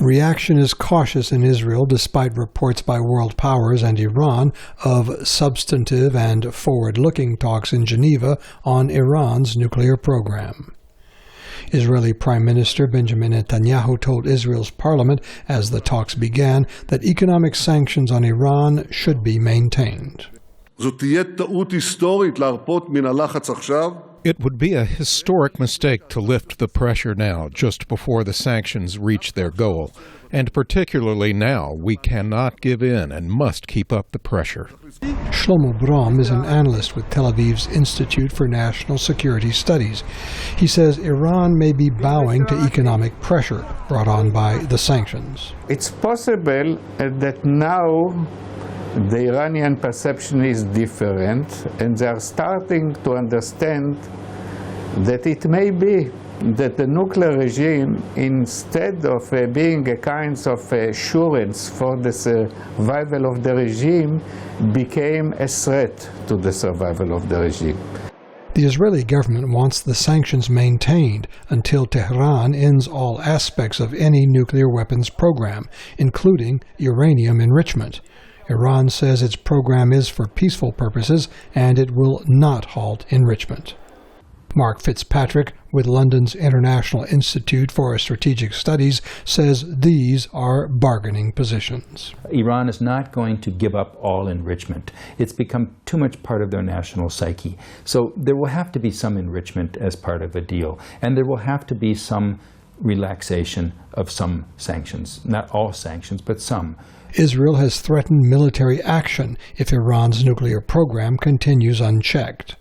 Reaction is cautious in Israel despite reports by world powers and Iran of substantive and forward-looking talks in Geneva on Iran's nuclear program. Israeli Prime Minister Benjamin Netanyahu told Israel's parliament as the talks began that economic sanctions on Iran should be maintained. It would be a historic mistake to lift the pressure now, just before the sanctions reach their goal. And particularly now, we cannot give in and must keep up the pressure. Shlomo Brom is an analyst with Tel Aviv's Institute for National Security Studies. He says Iran may be bowing to economic pressure brought on by the sanctions. It's possible that now the Iranian perception is different, and they are starting to understand that it may be that the nuclear regime, instead of being a kind of assurance for the survival of the regime, became a threat to the survival of the regime. The Israeli government wants the sanctions maintained until Tehran ends all aspects of any nuclear weapons program, including uranium enrichment. Iran says its program is for peaceful purposes and it will not halt enrichment. Mark Fitzpatrick with London's International Institute for Strategic Studies says these are bargaining positions. Iran is not going to give up all enrichment. It's become too much part of their national psyche. So there will have to be some enrichment as part of a deal, and there will have to be some relaxation of some sanctions. Not all sanctions, but some. Israel has threatened military action if Iran's nuclear program continues unchecked.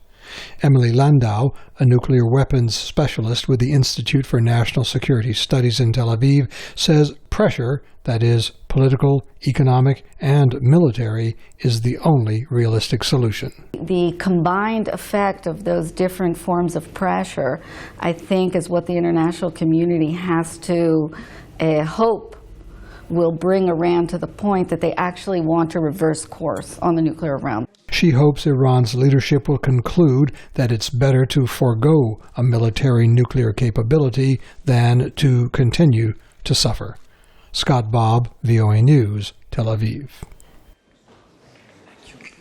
Emily Landau, a nuclear weapons specialist with the Institute for National Security Studies in Tel Aviv, says pressure, that is, political, economic, and military, is the only realistic solution. The combined effect of those different forms of pressure, I think, is what the international community has to hope will bring Iran to the point that they actually want to reverse course on the nuclear realm. She hopes Iran's leadership will conclude that it's better to forego a military nuclear capability than to continue to suffer. Scott Bobb, VOA News, Tel Aviv.